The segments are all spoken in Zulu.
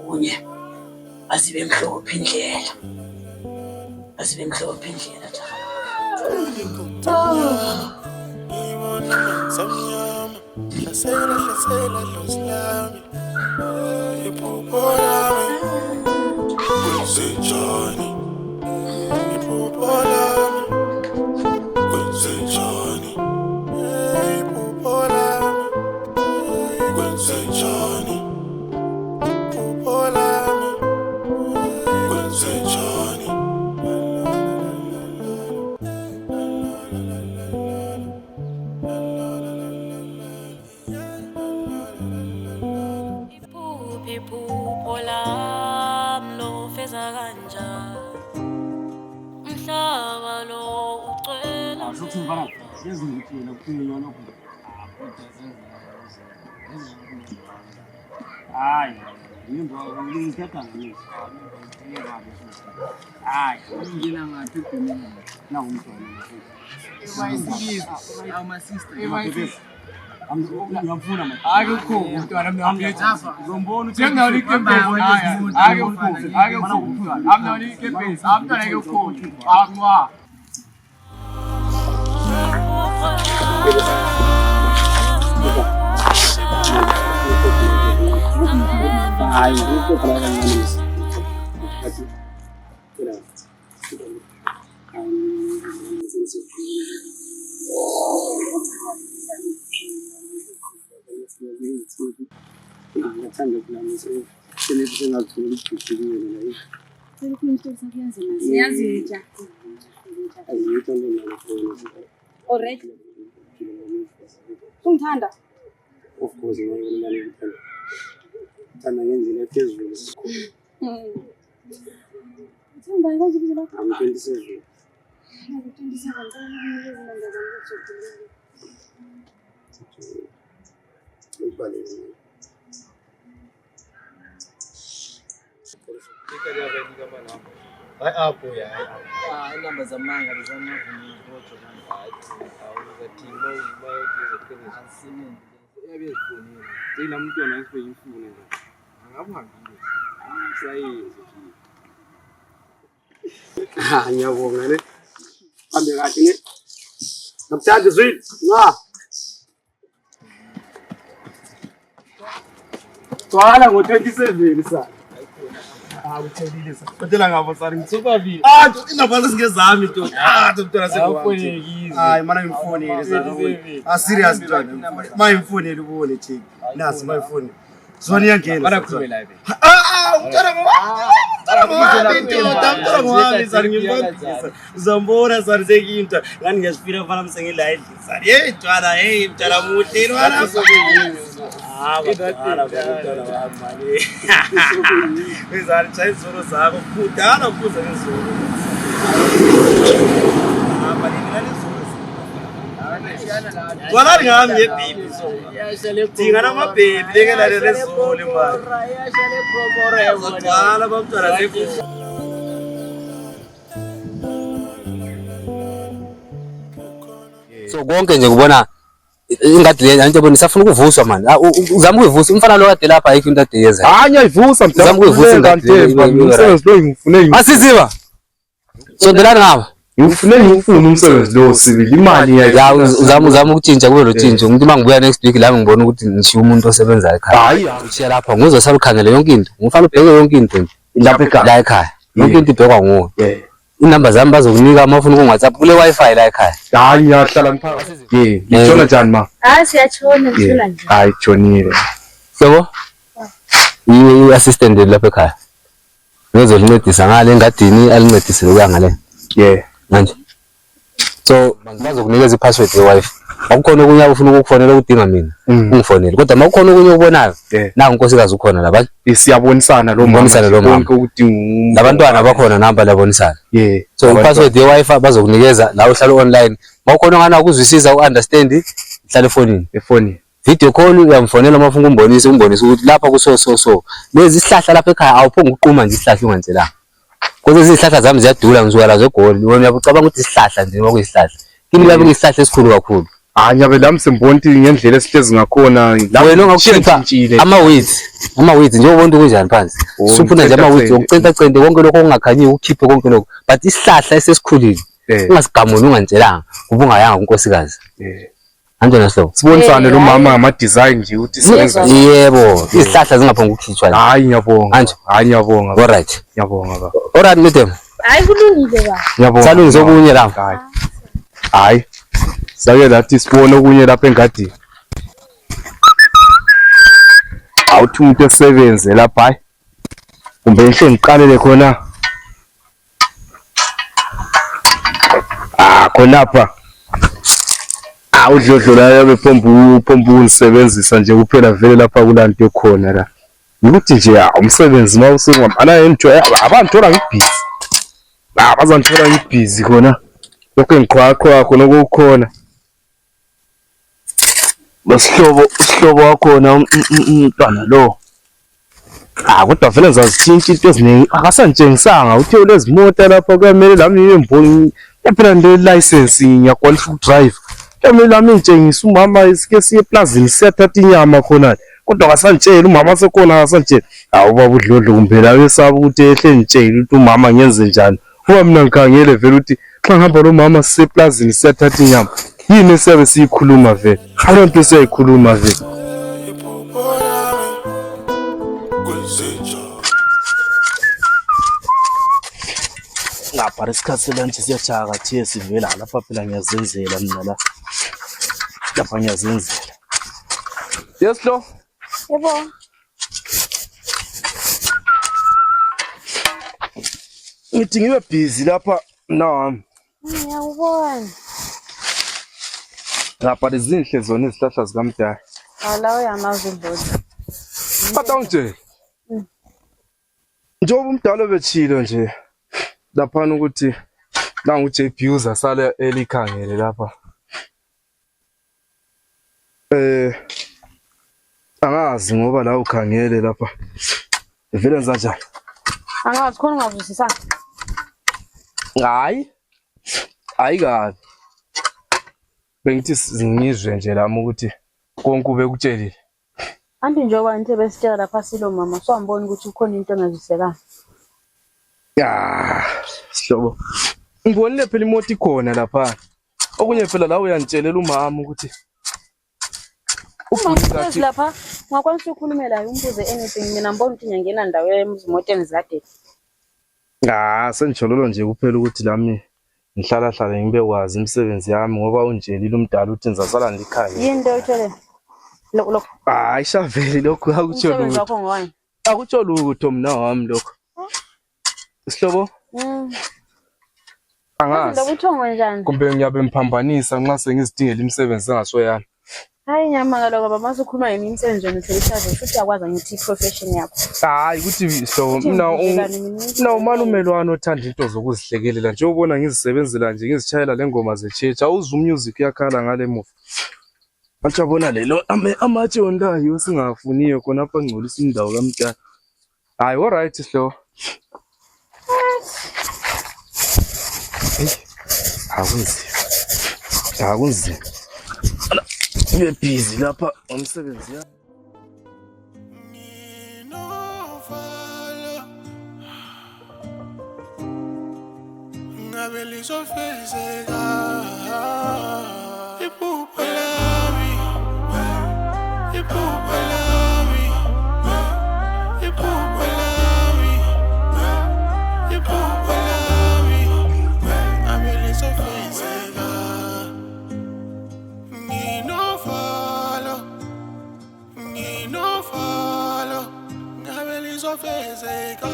Kunye asibe mhlophe indlela asibe mhlophe indlela ngibona samnyama hlasela losilami iphupho lami kwenzenjani iphupho lami kwenzenjani iphupho lami kwenzenjani Alright. Ungithanda? Of course, ngithanda ngendlela ephezulu. I'm 27. Inamba zamanga lezamavuni ngojo nambathi awuzathima uyimayogeza asini yabezifonile seyila mntwana esibeyimfune nje angabhangile sayenze ngiyabonga le ambe kahle ne namhlanje zwini twala ngo27 sa uthelile sa kodwa ngapha sari ngitsubabili inabala singezami to mntwana sekwazi hayi mana ngimfonele sa serious mntwana my phone ubone check nasi my phone zone yangena bana khulumela lapha mntwana ngoba sari ngibambisa uzambona sari sekinto ngani ngiyasifira mfana msengelayi sari hey twala hey mntwana muhle wala mntwana mali wezari chayizoro zakho kudala kuza ngezoro Wala ngami yebibi so. Tinga na mabebi lekela lesole mali. Yashale promore yona. Wala bamntwana leku. So konke nje kubona ingadi le nje bona isafuna ukuvuswa manje. Uzama ukuvusa umfana lo kade lapha ayikho into adeyeza. Hayi ayivusa mhlawumbe. Uzama ukuvusa umsebenzi lo ngifune. Asiziba. Sondelana ngapha. Ngifune umsebenzi lo sibili imali ya uzama ukutshintsha kube rotshintsho umuntu mangibuya next week la ngibona ukuthi ngishiya umuntu osebenza ekhaya hayi ushiya lapha ngizosala ukhangele yonke into ngifana ubheke yonke into lapha la ekhaya yonke into ibhekwa nguwe inamba zami bazokunika amafoni ku WhatsApp kule wifi la ekhaya hayi ngiyahlala ngiphakathi ngitshona njani ma siyatshona ngithola nje hayi tshonile yebo i assistant lapha ekhaya ngizolincedisa ngale engadini alincedise lokuyangale. Manje so bazokunikeza i-password ye-Wi-Fi. Akukhona okunye abafuna ukukufonela ukudinga mina ungifonele, kodwa makukhona okunye ubonayo na unkosikazi ukhona lapha siyabonisana lo mama udinga labantwana bakhona namba labonisana. So i-password ye-Wi-Fi bazokunikeza la uhlala online. Makukhona ngana ukuzwisisa u-understand hlala efonini video call uyamfonela mafuna umbonise ukuthi lapha kuso lezi isihlahla lapha ekhaya awuphonga uqhuma nje isihlahla unganzelanga. Kodwa izihlahla zami ziyadula ngisuka la zegoli wena uyabacabanga ukuthi isihlahla nje ngoba kuyisihlahla kimi lapha kuyisihlahla esikhulu kakhulu. Nyabe lami sembonti ngendlela esihlezi ngakhona wena ongakukhipha ama-weeds nje ubona kunjani phansi suphuna nje ama-weeds ukucenta konke lokho okungakhanyiyo ukhiphe konke lokho but isihlahla esesikhulile ungasigamuli ungantshelanga ubungayanga kunkosikazi. Anjena so sibonisane lo mama ngama-design nje ukuthi siyenza. Yebo izihlahla zingaphonga ukukhitshwa. Hayi ngiyabonga. Hayi ngiyabonga. Alright ngiyabonga baba. Alright madam. Hayi kulungile baba. Ngiyabonga. Salungise okunye la. Hayi sake lathi sibone okunye lapha engadini. Awuthi umuntu esebenze lapha hayi kumbe ngihle ngiqalele khona khonapha udlodlo la bepomba unisebenzisa nje kuphela vele lapha kulanto ekhona la ukuthi nje umsebenzi mawusengwamana enjoy abantu thola ngibhizi bazanthola ngibhizi khona lokho engiqhwaqhwa khona okukhona basihlobo wakhona umntwana lo kodwa vele ngizazitshintsha into eziningi akasantshengisanga uthe lezi mota lapha kuyamele lami ngemboni phela nde license ngiyakwalifika ukudrive kuyamele lami ngitshengisa umama isike siye eplazini siyathatha inyama khona kodwa akasantshela umama sekhona akasantshela baba udlodlo kumbe la besaba ukuthi ehle ngitshela ukuthi umama ngenze njani ngoba mina ngikhangele vele ukuthi xa ngihamba lo mama siye eplazini siyathatha inyama yini esiyabe siyikhuluma vele abantu siyayikhuluma vele. Lapha isikhathi selanje siyajaka thiye sivela lapha phela ngiyazenzela mina lapha ngiyazenzela. Yes lo. Yebo. Ngithi ngibe busy lapha nami. Ngiyakubona. Lapha izinhle zona izihlahla zikamdala. Ala uyamazi indlozi. Nje. Njengoba umdala betshilo nje lapha ukuthi nangu JP uza sale elikhangele lapha. Angazi ngoba la ukhangele lapha. Vele enza njani? Angazi khona ungazwisisanga. Hayi kabi. Bengithi ngizwe nje lami ukuthi konke ube kutshelile. Anti njengoba nje besitshela lapha silo mama so amboni ukuthi ukhona into engazwisekanga. Sihlobo. Ngibonile phela imoto ikhona lapha. Okunye phela la uyantshela umama ukuthi Uphakathi lapha ngakwanisa ukukhulumela umbuze anything mina ngibona ukuthi ngiyangena ndawo emzimoteni zikade. Senjololo nje kuphela ukuthi lami ngihlala ngibe kwazi imisebenzi yami ngoba unjelile umdala uthi ngizasala ndikhaya. Yini into oyitshele? Lokho. Shaveli lokho akutsho lutho. Umsebenzi wakho ngowani? Akutsho lutho mina wami lokho. Sihlobo? Angazi. Lokuthongo njani? Kumbe ngiyabe ngiphambanisa nxa sengizidingela imisebenzi engasoyami. Hayi nyama ngaloko baba masukhuluma yemisebenzi wena uthelisayo futhi yakwazi ngithi profession yakho. Hayi ukuthi so mina umalumelwane othanda into zokuzihlekelela nje ubona ngizisebenzela nje ngizitshayela lengoma zechecha uzwa music yakhala ngale muva. Bathi yabona lelo amatshe ondayo singafuniyo khona apha ngcolisa indawo kamntana. Hayi alright sihlo. Akunzi. Ngibe busy lapha umsebenzi yami. Ngabe lizofezeka iphupho lami iphupho lami iphupho lami iphupho lami ngabe lizofezeka nginofalo ngabe lizofezeka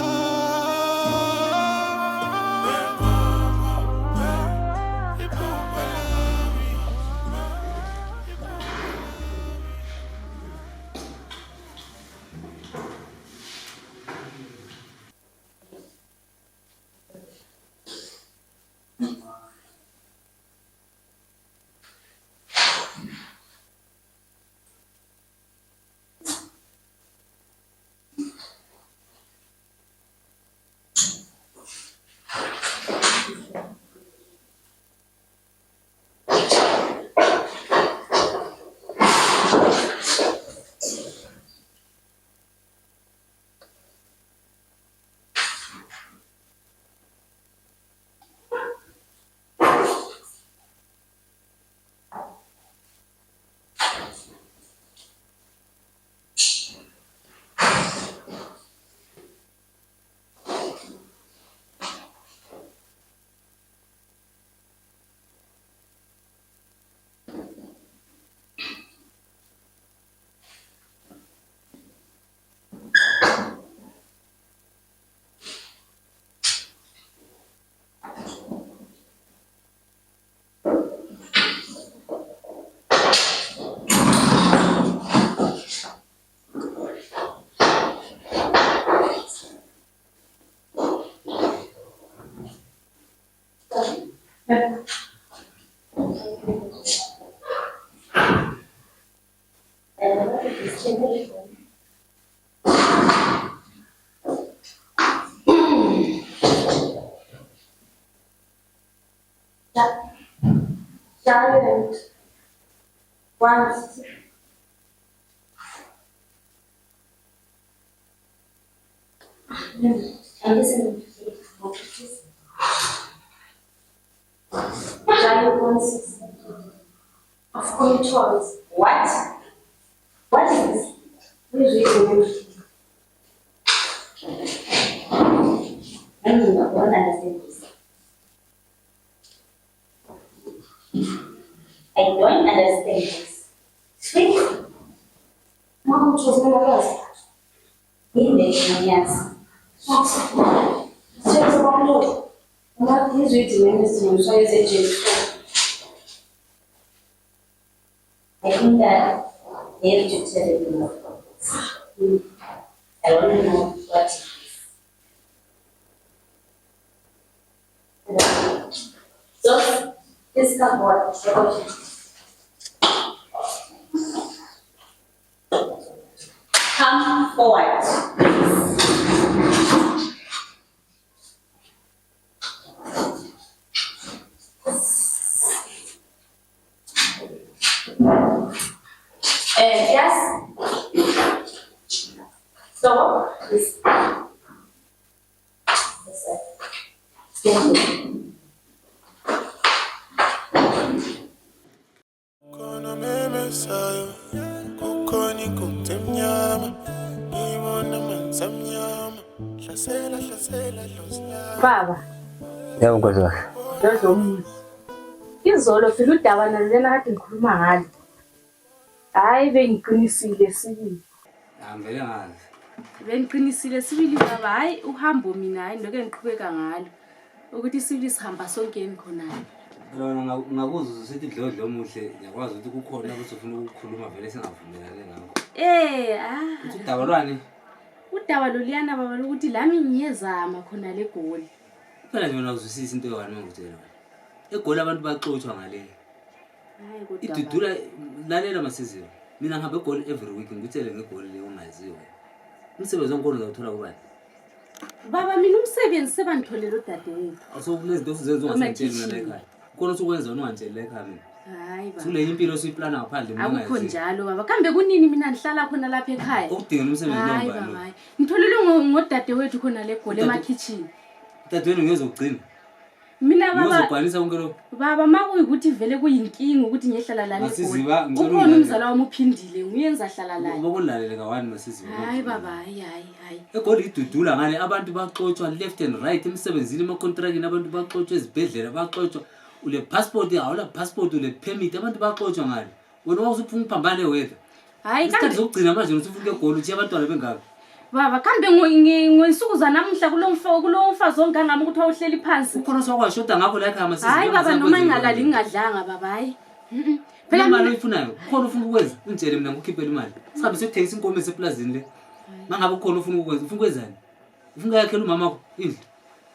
Giant. Once. And listen. Giant 160. Of controls. What? What is this? Please read. I don't understand this. I don't understand this. Speak. Mom chose me first. In the yes. Just one look. What is written in this room? So is it I think that they have to tell you. I don't know what it is. So, this cupboard. Come forward. Yes. So, this. Baba. Yebo nkosi. Ndozomuzi. Izolo phela udabana lena kade ngikhuluma ngalo. Hayi bengiqinisile sibili. Ngivele ngazi. Bengiqinisile sibili baba, hayi uhambo mina hayi ndoke ngiqhubeka ngalo. Ukuthi sibili sihamba sonkeni khona. Lona ngakuzwa usithi dlodlo omuhle, ngiyakwazi ukuthi kukhona ukuthi ufuna ukukhuluma vele singavumelane ngakho. Uthi udaba lwani? Udaba loliyana baba ukuthi lami ngiyezama khona le goli. Phela nje wena uzwisisa into yowani ngokutshela. Egoli abantu baxothwa ngale. Hayi kodwa. Idudula lalela masiziwe. Mina ngihambe egoli every week ngikuthele ngegoli le ongaziwe. Umsebenzi onkolo uzawuthola kubani? Baba mina umsebenzi sebangitholela udadewethu. Awusokunezinto ozenza ungasentsheli mina ekhaya. Khona usukwenza ungantsheli ekhaya mina. Hayi baba. Sule impiloosiplana ngaphandle mina ngazi. Akukho njalo baba. Kambe kunini mina ngihlala khona lapha ekhaya? Ukudinga umsebenzi lo Hayi ngubani? baba. Ngitholele ngodadewethu khona le goli emakitchen. Dadewenu ngezogcina. Mina baba ngizobhalisa konke lo. Baba makuyikuthi vele kuyinkinga ukuthi ngiyehlala la Masiziba, negoli. Ukhona umzala wami uphindile nguyenza hlala la. Bokulalele kawani masiziba. Hayi baba, hayi. Egoli idudula ngane abantu baxothwa left and right emsebenzini emakontraktini abantu baxothwa ezibhedlela baxothwa ule passport awula passport ule permit abantu baxothwa ngane. Wena wawusufuna ukuphambana weather. Hayi kanti zokugcina manje usufuna egoli uthi abantwana bengaka. Baba kambe ngosuku zanamuhla kulo mfazi ongangami ukuthi awuhleli phansi. Ukhona sokwashoda ngakho la ekhaya masiziba. Hayi baba noma ngingalali ngingadlanga baba hayi. Phela imali oyifunayo ukhona ufuna ukwenza ungitshele mina ngikukhiphela imali. Sihambe siyothengisa inkomo eseplazini le. Mangabe ukhona ufuna ukwenza ufuna ukwenzani? Ufuna yakhela umama wakho indlu.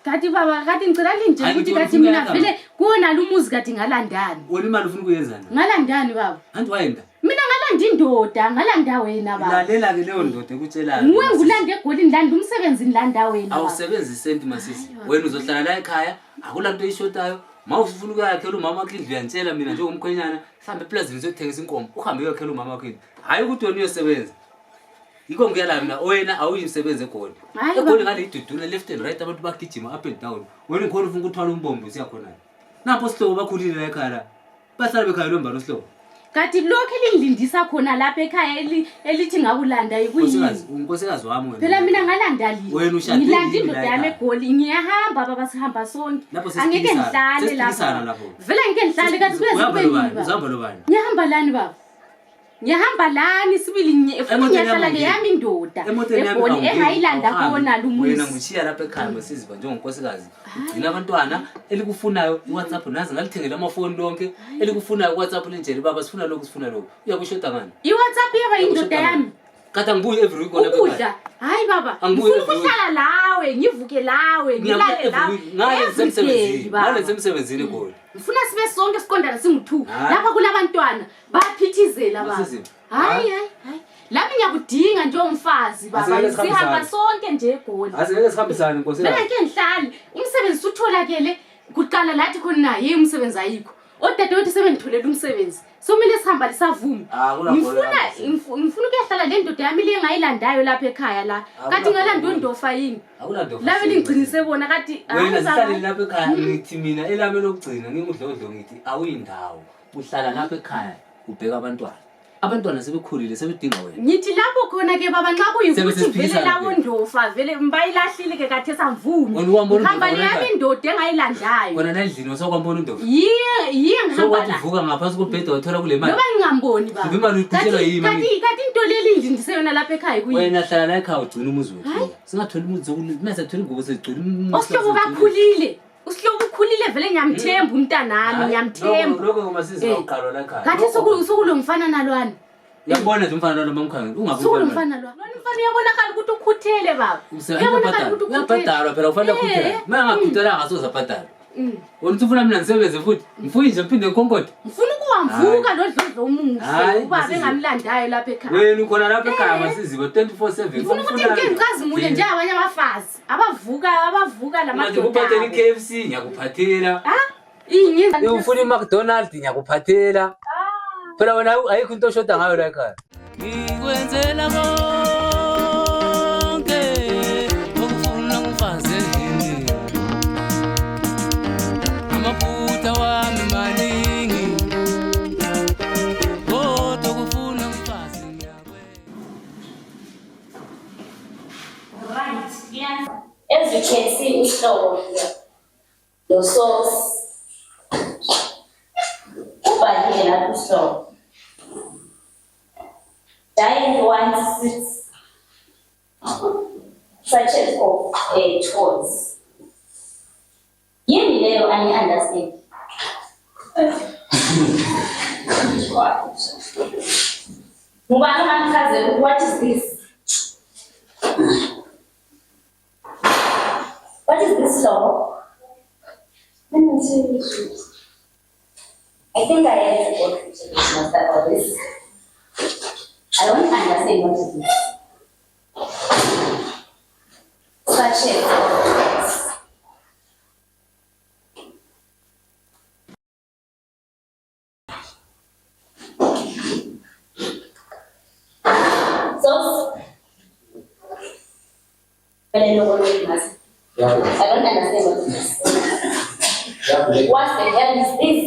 Kati baba kati ngicela linje ukuthi kati mina vele kuona lumuzi kati ngalandani. Wena imali ufuna ukuyenzani? Ngalandani baba? Anti wayenda. Mina ngalanda indoda ngalanda wena baba. Lalela ke leyo ndoda ekutshelayo. Nguwe ngulanda egoli ngilanda umsebenzi ngilanda wena baba. Awusebenzi isenti masisi. Wena uzohlala la ekhaya akulanto eyishotayo. Mawufuna ukuyakhela umama wakho indlu yantshela mina njengomkhwenyana sihambe eplazini siyothengisa inkomo uhambe uyokhela umama wakho indlu. Hayi ukuthi wena uyosebenza. Yiko ngiyala mina wena awuyimsebenze egoli. Egoli ngale idudula left and right abantu bagijima up and down. Wena ngikho ufuna ukuthwala umbombo usiyakhona. Napho sihlobo bakhulile la ekhaya. Bahlala bekhaya lombalo sihlobo. Kati lokho elingilindisa khona lapha ekhaya elithi ngakulanda yikuyini? Unkosikazi wami wena. Phela mina ngalanda li. Wena ushadile. Ngilanda indoda yami egoli ngiyahamba baba sihamba sonke. Angeke ngihlale lapha. Vele ngeke ngihlale kathi kuyezibeni. Uzihamba lo bani? Ngiyahamba lani baba? Ngiyahamba lani sibili ngiyahlala ngeyami indoda. Egoli ehayilanda khona lumuzi. Wena ngushiya lapha ekhaya masiziba njengonkosikazi. Ugcina abantwana elikufunayo iWhatsApp nazi ngalithengela amafoni lonke elikufunayo iWhatsApp lenjele baba sifuna lokho sifuna lokho. Uyakushoda ngani? iWhatsApp yaba indoda yami. Kata ngibuye every week ukudla hayi baba ngifuna ukuhlala lawe ngivuke lawe ngilale lawe ngale semsebenzini khona ngifuna sibe sonke siqondana singu2 lapha kulabantwana baphithizela baba hayi lami ngiyakudinga nje umfazi baba sihamba sonke nje egoli asingeke sihambisane Nkosi mina ngeke ngihlali umsebenzi utholakele kuqala lathi khona naye umsebenzi ayikho odadewethu sebengitholela umsebenzi somile sihamba lisavuma ngifuna ukuyahlala le ndoda yami le ngayilandayo lapha ekhaya la kathi ngalanda ndofa yini lawe lingcinise bona kathi wena sihlale lapha ekhaya ngithi mina elami lokugcina ngingudlodlo ngithi awuyindawo uhlala lapha ekhaya ubheka abantwana sebekhulile sebedinga wena ngithi lapho khona ke baba nxa kuyikuthi vele lawo ndofa vele mbayilahlile ke kathi esamvuni ngihamba leyami indoda engayilandayo wena nendlini sokwambona undofa yiye ngihamba la sokuvuka ngaphansi kubhedwa wathola kule mali noba ngingamboni baba imali uyithuthela yimi kathi into leli ndiseyona lapha ekhaya kuyi wena hlala la ekhaya ugcina umuzi wethu singatholi umuzi zokulima thola ingubo segcina umuzi osihlobo kakhulile usihlobo ukhulile vele ngiyamthemba umntanami ngiyamthemba lokho ngomasizi awuqalo la ekhaya kathi sokulomfana nalwana yabona nje umfana nalo mamkhanga ungabuka sokulomfana nalwana umfana uyabonakala ukuthi ukhuthele baba uyabonakala ukuthi ukhuthele phela ufanele ukhuthele mangakhuthela ngasoza bhadala wona ufuna mina ngisebenze futhi ngifuna nje ngiphinde ngikhonkothe ngifuna ukuwamvuka lodlodlo umuhle ubaba engamlandayo lapha ekhaya wena ukhona lapha ekhaya masizibo 24/7 ngifuna ukuthi ngicazimule nje abanye abafazi abavuka lamadoda ngikuphathela iKFC ngiyakuphathela inye ufuna iMcDonald's ngiyakuphathela phela wena ayikho into oshoda ngayo la ekhaya ngikwenzela konke okufuna umfazi endlini amaphutha wami maningi kodwa okufuna umfazi Right, yes. As you can see, uhlobo the sauce. Ubhalile lapha uhlobo. Giant 1 sachets of toys. Yini leyo ani understand? Ngubani angichazela what is this? What is this law? Let me tell you the truth. I think I have to go to the master about this. I don't understand what is this. Such as so when I know what it is. I don't understand what it is. What the hell is this?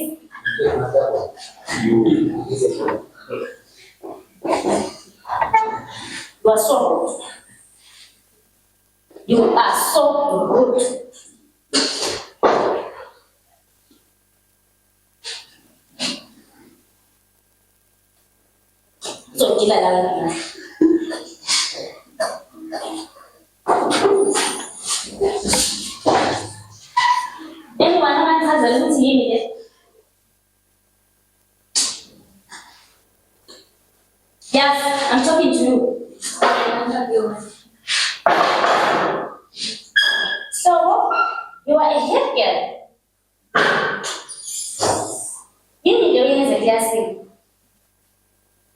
You are so rude. You are so rude. So, kila la anyone has a little tea. Yes, I'm talking to you. So, you are a head girl. You need to use a class.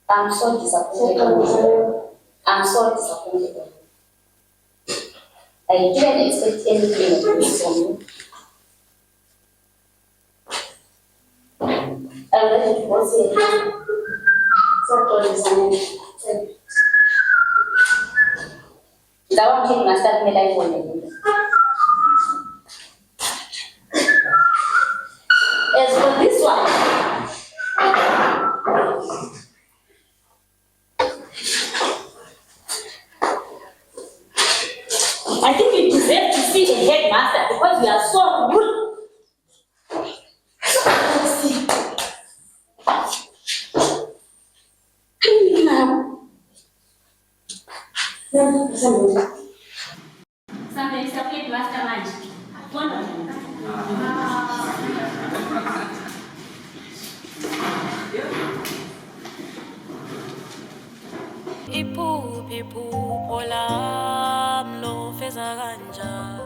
I'm so disappointed. I'm so disappointed. I didn't expect anything from you. I would like to go see it. So close. That one kid must have made life one day. As for this one, I think you deserve to see a headmaster because you are so good. Sampai sakit master manje. iphupho lam lo feza kanjani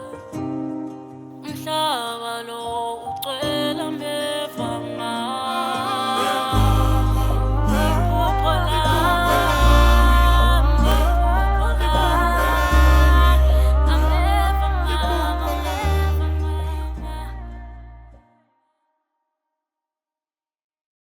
umhlaba